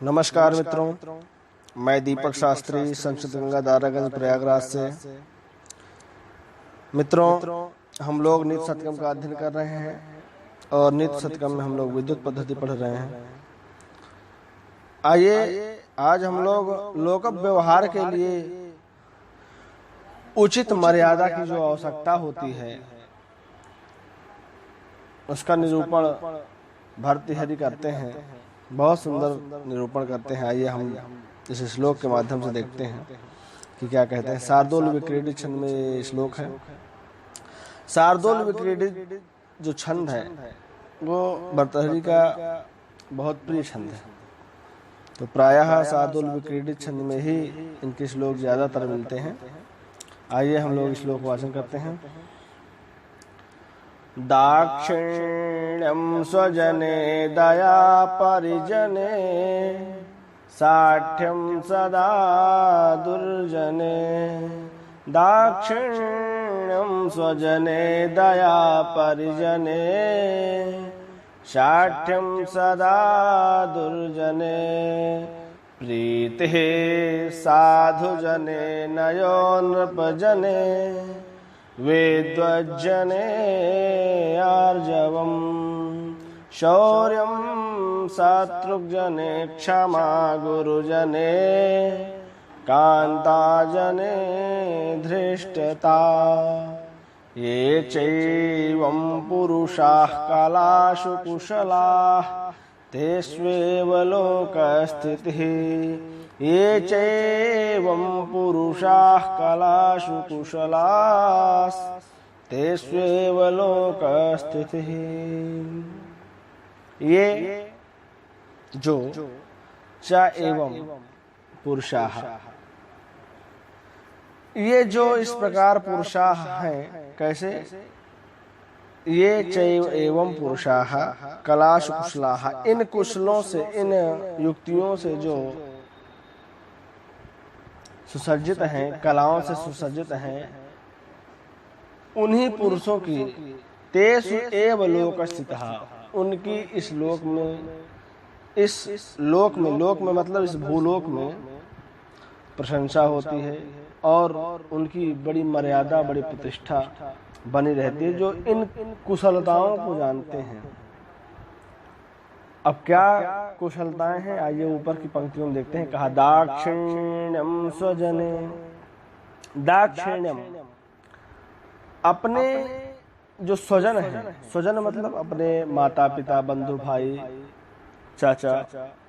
नमस्कार मित्रों, मैं दीपक शास्त्री संस्कृत गंगा दारागंज प्रयागराज से। मित्रों, हम लोग नित्य सतकर्म का अध्ययन कर रहे हैं और नित्य सतकर्म में हम लोग विद्युत पद्धति पढ़ रहे हैं। आइए आज हम लोग लोक व्यवहार के लिए उचित मर्यादा की जो आवश्यकता होती है उसका निरूपण भर्तृहरि करते हैं। बहुत सुंदर निरूपण करते हैं। आइए हम इस श्लोक के माध्यम से देखते हैं कि क्या कहते हैं। शार्दूल विक्रीडित छंद में श्लोक है। शार्दूल विक्रीडित जो छंद है वो भर्तृहरि का बहुत प्रिय छंद है, तो प्रायः शार्दूल विक्रीडित छंद में ही इनके श्लोक ज्यादातर मिलते हैं। आइए हम लोग श्लोक वाचन करते हैं। दाक्षिण्यं स्वजने दया परिजने साठ्यं सदा दुर्जने। दाक्षिण्यं स्वजने दया परिजने साठ्यं सदा दुर्जने। प्रीतिः साधुजने नयो नृपजने वेद्वज्जने आर्जवम्। शौर्यं शत्रुघ्जने क्षमा गुरुजने कान्ताजने धृष्टता। ये चैवं पुरुषाः कलाषु कुशलाः तेष्वेव लोकस्थितिः। ये चैवं पुरुषाः कलाषु कुशलास्तेष्वेव लोकस्थितिः। ये जो च एवं पुरुषाः, ये जो इस प्रकार पुरुषाः हैं, कैसे? ये चैव एवं पुरुषाः कलाषु कुशलाः, इन कुशलों से, इन युक्तियों से जो सुसज्जित हैं, कलाओं से सुसज्जित हैं, उन्हीं पुरुषों की तेषु एव लोक स्थितः, उनकी इस लोक में, लोक में मतलब इस भूलोक में प्रशंसा होती है और उनकी बड़ी मर्यादा, बड़ी प्रतिष्ठा बनी रहती है जो इन कुशलताओं को जानते हैं। अब क्या कुशलताएं हैं, आइए ऊपर की पंक्तियों में देखते हैं। कहा दाक्षिण्यम स्वजने। दाक्षिण्यम अपने जो स्वजन है, स्वजन मतलब अपने माता पिता, बंधु, भाई, चाचा,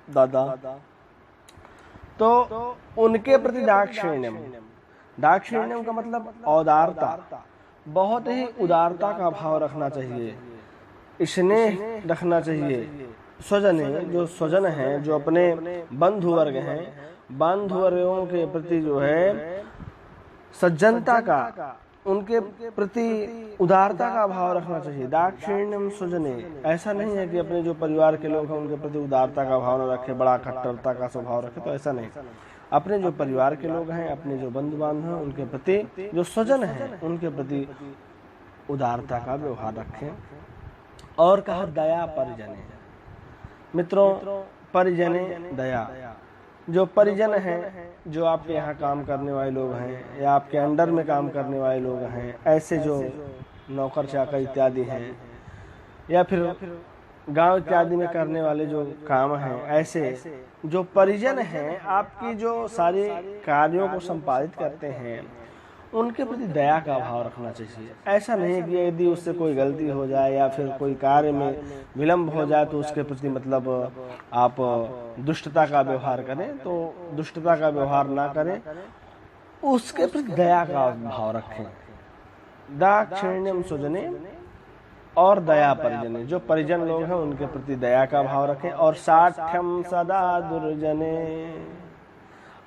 दादा, तो उनके प्रति दाक्षिण्यम। दाक्षिण्यम का मतलब औदारता, बहुत ही उदारता का भाव रखना चाहिए, स्नेह रखना चाहिए। स्वजन है, जो स्वजन हैं, जो अपने बंधु वर्ग हैं, बंधु वर्गों के प्रति जो है सज्जनता का, उनके प्रति उदारता का भाव रखना चाहिए। दाक्षिण्यम स्वजने, ऐसा नहीं है कि अपने जो परिवार के लोग हैं उनके प्रति उदारता का भाव न रखे, बड़ा कट्टरता का स्वभाव रखे, तो ऐसा नहीं। अपने जो परिवार के लोग हैं, अपने जो बंधु बांधव हैं, उनके प्रति, जो स्वजन हैं, उनके प्रति उदारता का व्यवहार रखें। और कहा दया परिजने। मित्रों, परिजने दया, जो परिजन हैं, जो आपके यहाँ काम करने वाले लोग हैं या आपके अंडर में काम करने वाले लोग हैं, ऐसे जो नौकर चाकर इत्यादि हैं, या फिर गांव इत्यादि में करने वाले जो काम हैं, ऐसे जो परिजन हैं, आपकी जो सारे कार्यों को संपादित करते हैं, उनके प्रति दया का भाव रखना चाहिए। ऐसा नहीं कि यदि उससे कोई गलती हो जाए या फिर कोई कार्य में विलंब हो जाए तो उसके प्रति मतलब आप दुष्टता का व्यवहार करें, तो दुष्टता का व्यवहार ना करें, उसके प्रति दया का भाव रखें। दाक्षिण्यम स्वजने और दया परिजने, जो परिजन लोग हैं उनके प्रति दया का भाव रखें। और साठ्यम सदा दुर्जने,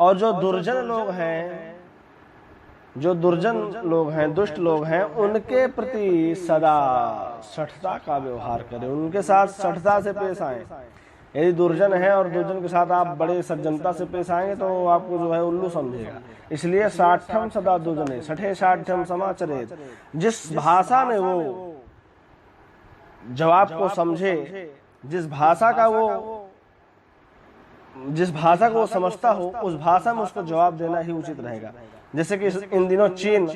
और जो दुर्जन लोग हैं, जो दुर्जन लोग हैं, दुष्ट लोग हैं, उनके प्रति सदा सठता का व्यवहार करें, उनके साथ सठता से पेश आए। यदि दुर्जन है और दुर्जन के साथ आप बड़े सज्जनता से पेश आएंगे तो आपको जो है उल्लू समझेगा। इसलिए साठ्यम सदा दुर्जने सठे साठ्यम समाचरेत, जिस भाषा में वो जवाब को समझे, जिस भाषा का वो जिस भाषा को वो समझता हो उस भाषा में उसको जवाब देना ही उचित रहेगा। जैसे कि इन दिनों चीन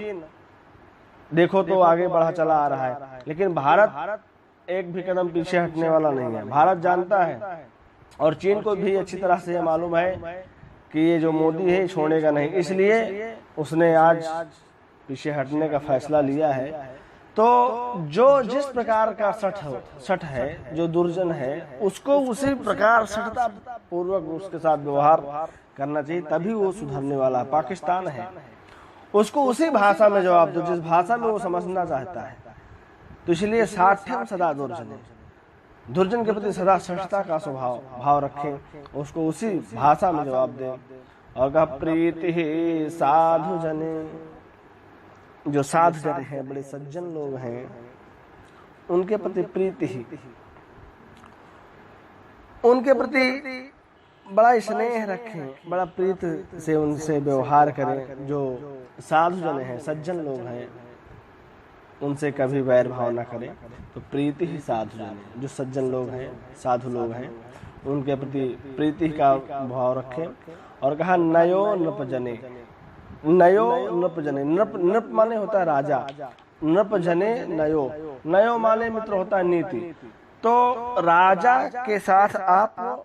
देखो तो आगे बढ़ा चला आ रहा है, लेकिन भारत एक भी कदम पीछे हटने वाला नहीं है। भारत जानता है और चीन को भी अच्छी तरह से मालूम है कि ये जो मोदी है छोड़ेगा नहीं, इसलिए उसने आज पीछे हटने का फैसला लिया है। तो जो जिस प्रकार का सठ है, जो दुर्जन है, उसको उसी प्रकार सठता पूर्वक उसके साथ व्यवहार करना चाहिए, तभी वो सुधरने वाला है। पाकिस्तान है, उसको उसी भाषा में जवाब दो जिस भाषा में वो समझना चाहता है। तो इसलिए साठ्यम सदा दुर्जन, दुर्जन के प्रति सदा सठता का भाव रखें, उसको उसी भाषा में जवाब दें। और कहा प्रीति ही साधु जने, जो साधु जन हैं, बड़े सज्जन लोग हैं, उनके प्रति प्रीति ही, उनके प्रति बड़ा स्नेह रखें, बड़ा प्रीति से उनसे व्यवहार करें। जो साधु जन हैं, सज्जन लोग हैं, उनसे कभी वैर भाव ना करें। तो प्रीति ही साधु जन, जो सज्जन लोग हैं, साधु लोग हैं, उनके प्रति प्रीति का भाव रखें। और कहा नयो नृप जने, नयो नृप जने, नृप माने होता है राजा, नृप जने नयो, नयो माने मित्र होता है नीति। तो राजा के साथ आप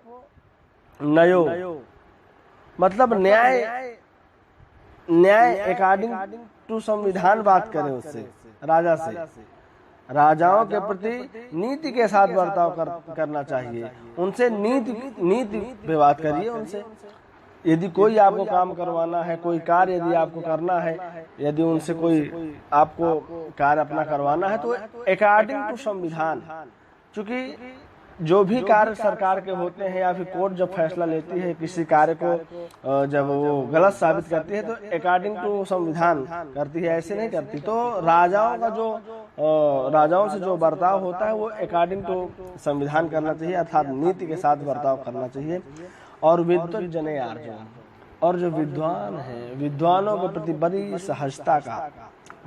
नयो मतलब न्याय अकॉर्डिंग टू संविधान बात करें उससे, राजा से, राजाओं के प्रति नीति के साथ बर्ताव करना चाहिए। उनसे नीति पे बात करिए उनसे। यदि कोई आपको काम करवाना है, कोई कार्य यदि आपको करना है, यदि उनसे कोई आपको कार्य अपना करवाना है, तो अकॉर्डिंग टू संविधान, क्योंकि जो भी कार्य सरकार के होते हैं या फिर कोर्ट जब फैसला लेती है किसी कार्य को, जब वो गलत साबित करती है तो अकॉर्डिंग टू संविधान करती है, ऐसे नहीं करती। तो राजाओं का जो राजाओं से जो बर्ताव होता है वो अकॉर्डिंग टू संविधान करना चाहिए, अर्थात नीति के साथ बर्ताव करना चाहिए। और विद्वत जने आर्जन, और जो विद्वान हैं, विद्वानों के प्रति बड़ी सहजता का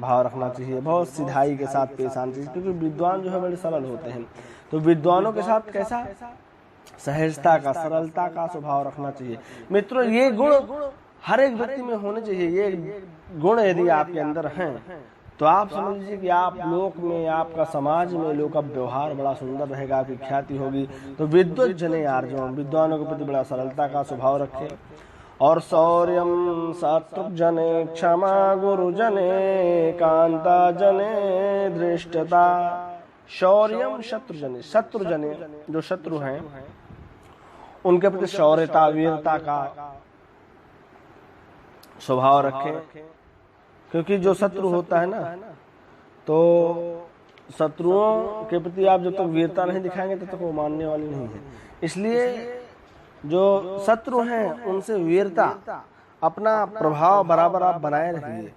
भाव रखना चाहिए, बहुत सिधाई के साथ पेश आना चाहिए, क्योंकि विद्वान जो है बड़े सरल होते हैं। तो विद्वानों के साथ कैसा सहजता का, सरलता का स्वभाव रखना चाहिए। मित्रों, ये गुण हर एक व्यक्ति में होने चाहिए। ये गुण यदि आपके अंदर हैं तो आप समझ लीजिए कि आप लोक में, आपका समाज में लोग का व्यवहार बड़ा सुंदर रहेगा, आपकी ख्याति होगी। तो विद्वत जने आर्जवम, विद्वानों के प्रति बड़ा सरलता का स्वभाव रखें। और शौर्यम शत्रु जने क्षमा गुरु जने कांता जने धृष्टता। शौर्यम शत्रु जने, जो शत्रु हैं उनके प्रति शौर्यता, वीरता का स्वभाव रखें। क्योंकि जो शत्रु होता है ना, तो शत्रुओं के प्रति आप जब तक वीरता नहीं दिखाएंगे तब तक वो मानने वाली नहीं है। इसलिए जो शत्रु हैं उनसे वीरता, अपना प्रभाव बराबर आप बनाए रखिए,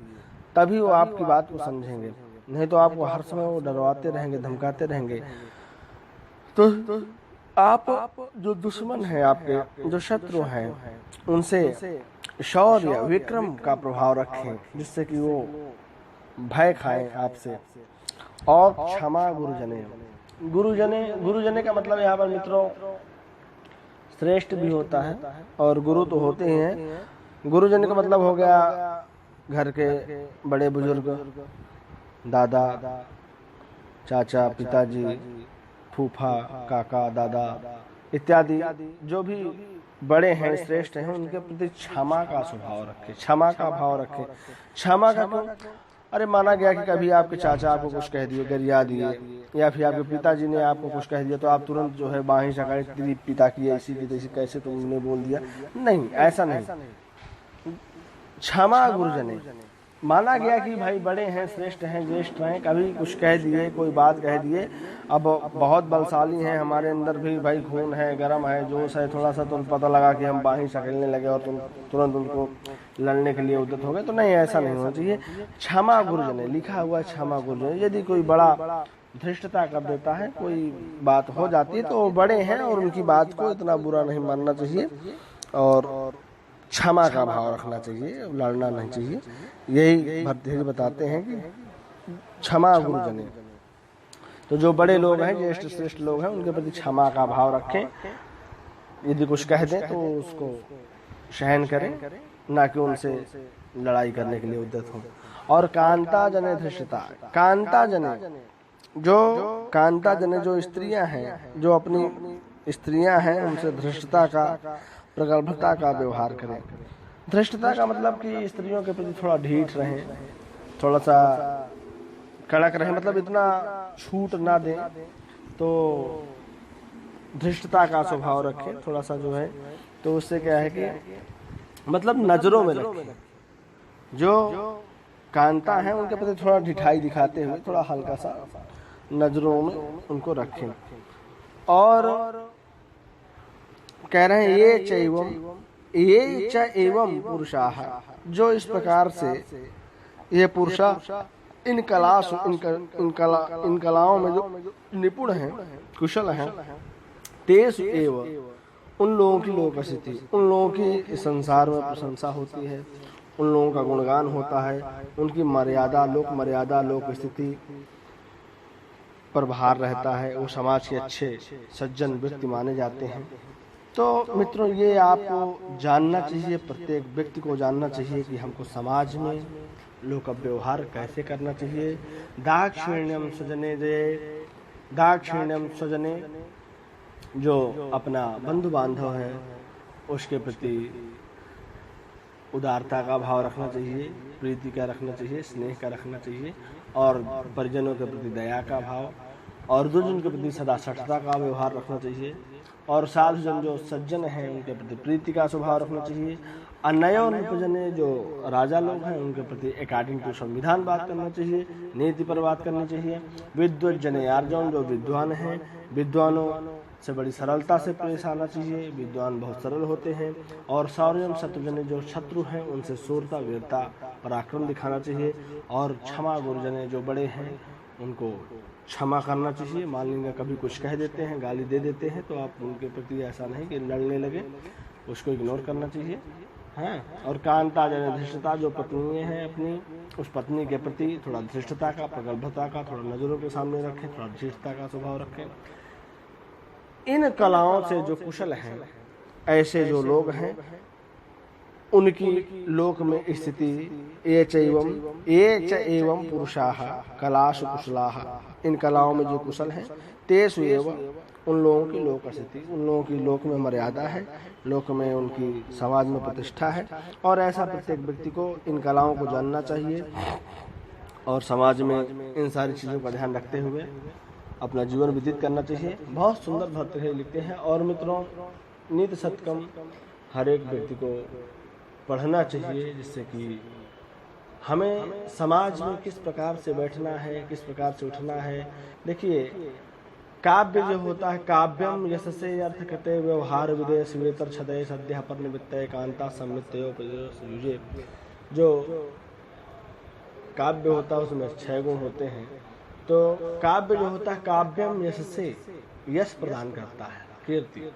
तभी वो आपकी बात को समझेंगे। नहीं तो आपको हर समय वो डरवाते रहेंगे, धमकाते रहेंगे। तो आप जो दुश्मन हैं, आपके जो शत्रु हैं, उनसे शौर्य विक्रम का प्रभाव रखें, जिससे कि वो भय खाएं आपसे। और क्षमा गुरुजने का मतलब यहाँ पर मित्रों श्रेष्ठ भी होता है और गुरु तो होते ही हैं। गुरुजन का मतलब हो गया घर के बड़े बुजुर्ग, दादा, चाचा, पिताजी, फूफा, काका, दादा इत्यादि जो भी बड़े हैं, श्रेष्ठ हैं, उनके प्रति क्षमा का स्वभाव रखें, क्षमा का भाव रखें। क्षमा का क्यों? अरे माना गया कि कभी आपके चाचा आपको कुछ कह दिए, गरिया दिए, या फिर आपके पिताजी ने आपको कुछ कह दिया, तो आप तुरंत जो है बाहीं सकाई तेरी पिता की ऐसी की तैसी, कैसे तुमने बोल दिया। नहीं, ऐसा नहीं। क्षमा गुरुजने, माना गया कि भाई बड़े हैं, श्रेष्ठ हैं, ज्येष्ठ हैं, कभी कुछ कह दिए, कोई बात कह दिए, अब बहुत बलशाली हैं, हमारे अंदर भी भाई खून है, गर्म है, जोश है, थोड़ा सा तो पता लगा कि हम बाहीं सकेलने लगे और तुम तुरंत उनको लड़ने के लिए उद्यत हो गए, तो नहीं, ऐसा नहीं होना चाहिए। क्षमा गुरुजने, लिखा हुआ क्षमा गुरुजने। यदि कोई बड़ा धृष्टता कर देता है, कोई बात हो जाती है, तो बड़े हैं और उनकी बात को इतना बुरा नहीं मानना चाहिए और क्षमा का भाव रखना चाहिए, लड़ना नहीं चाहिए। यही भरतेजी बताते हैं कि क्षमा गुरुजने। तो जो बड़े लोग हैं, ज्येष्ठ श्रेष्ठ लोग हैं, उनके प्रति क्षमा का भाव रखें। यदि कुछ कह दें तो उसको सहन करें, ना कि उनसे लड़ाई करने के लिए उद्यत हो। और कांता जने धृष्टता, कांता जने जो स्त्रियां हैं, जो अपनी स्त्रियां हैं, उनसे धृष्टता का, प्रगल्भता का व्यवहार करें। धृष्टता का मतलब कि स्त्रियों के प्रति थोड़ा ढीठ रहें, थोड़ा सा कड़क रहें, मतलब इतना छूट ना दें, तो धृष्टता का स्वभाव रखें थोड़ा सा जो है। तो उससे क्या है कि मतलब नजरों में रखें। जो कांता है उनके प्रति थोड़ा ढिठाई दिखाते हुए थोड़ा हल्का सा नजरों में उनको रखें। और कह रहे हैं ये च एवं पुरुषाः, जो इस प्रकार से ये पुरुषा इन कलाओं में जो निपुण हैं, कुशल हैं, तेषु एव, उन लोगों की लोकस्थिति, उन लोगों की संसार में प्रशंसा होती है, उन लोगों का गुणगान होता है, उनकी मर्यादा, लोक मर्यादा, लोक स्थिति पर भार रहता है, वो समाज के अच्छे सज्जन व्यक्ति माने जाते हैं। तो मित्रों, ये आपको जानना चाहिए, प्रत्येक व्यक्ति को जानना चाहिए कि हमको समाज में लोग का व्यवहार कैसे करना चाहिए। दाक्षिण्यम स्वजने जय, दाक्षिण्यम स्वजने, जो अपना बंधु बांधव है उसके प्रति उदारता का भाव रखना चाहिए, प्रीति का रखना चाहिए, स्नेह का रखना चाहिए, और परिजनों के प्रति दया का भाव, और दुर्जन के प्रति सदा सठता का व्यवहार रखना चाहिए, और साधुजन जो सज्जन हैं उनके प्रति प्रीति का स्वभाव रखना चाहिए। अन्यो नृपजने, जो राजा लोग हैं उनके प्रति अकॉर्डिंग टू संविधान बात करना चाहिए, नीति पर बात करनी चाहिए। विद्वज्जने अर्जुन, जो विद्वान हैं, विद्वानों से बड़ी सरलता से पेश आना चाहिए, विद्वान बहुत सरल होते हैं। और शौर्यम शत्रुजने, जो शत्रु हैं उनसे शूरता, वीरता, पराक्रम दिखाना चाहिए। और क्षमा गुरुजने, जो बड़े हैं उनको क्षमा करना चाहिए। मान लीजिए कभी कुछ कह देते हैं, गाली दे देते हैं, तो आप उनके प्रति ऐसा नहीं कि लड़ने लगे, उसको इग्नोर करना चाहिए। हाँ, और कांता जने धृष्टता, जो पत्नी है अपनी, उस पत्नी के प्रति थोड़ा धृष्टता का, प्रगल्भता का, थोड़ा नजरों के सामने रखें, थोड़ा धृष्टता का स्वभाव रखें। इन कलाओं से जो कुशल हैं, ऐसे जो लोग हैं, उनकी लोक में स्थिति ये च एवं पुरुषाः कलासु कुशलाः, इन कलाओं में जो कुशल हैं, तेषु एव, उन लोगों की लोक स्थिति, उन लोगों की लोक में मर्यादा है, लोक में उनकी समाज में प्रतिष्ठा है। और ऐसा प्रत्येक व्यक्ति को इन कलाओं को जानना चाहिए और समाज में इन सारी चीज़ों का ध्यान रखते हुए अपना जीवन व्यतीत करना चाहिए। बहुत सुंदर भर्तृहरि लिखते हैं। और मित्रों, नित्य सत्कम हर एक व्यक्ति को पढ़ना चाहिए, जिससे कि हमें समाज में किस प्रकार से बैठना है, किस प्रकार से उठना है। देखिए, काव्य जो होता है, काव्यम यशसे अर्थ कहते व्यवहार विदय शिवेतर छदय सद्य पर निवृत्तय कांता सम्मित्तयो, जो काव्य होता है उसमें 6 गुण होते हैं। तो काव्य जो होता है, काव्यम यशसे, यश प्रदान करता है, कीर्ति।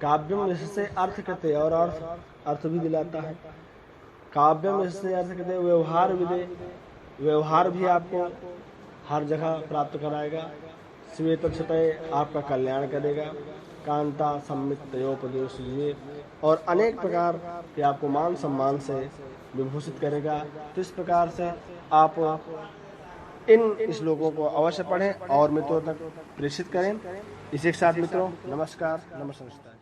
काव्यम यशसे अर्थ कहते, और अर्थ भी दिलाता है। काव्यम यशसे अर्थ कहते व्यवहार विदय, व्यवहार भी आपको हर जगह प्राप्त कराएगा। श्वेतर छतय, आपका कल्याण करेगा। कांता सम्मित्तयोपदेश, और अनेक प्रकार के आपको मान सम्मान से विभूषित करेगा। तो इस प्रकार से आप इन श्लोकों को अवश्य पढ़ें और मित्रों तक प्रेषित करें। इसी के साथ मित्रों, नमस्कार, नमस्कार।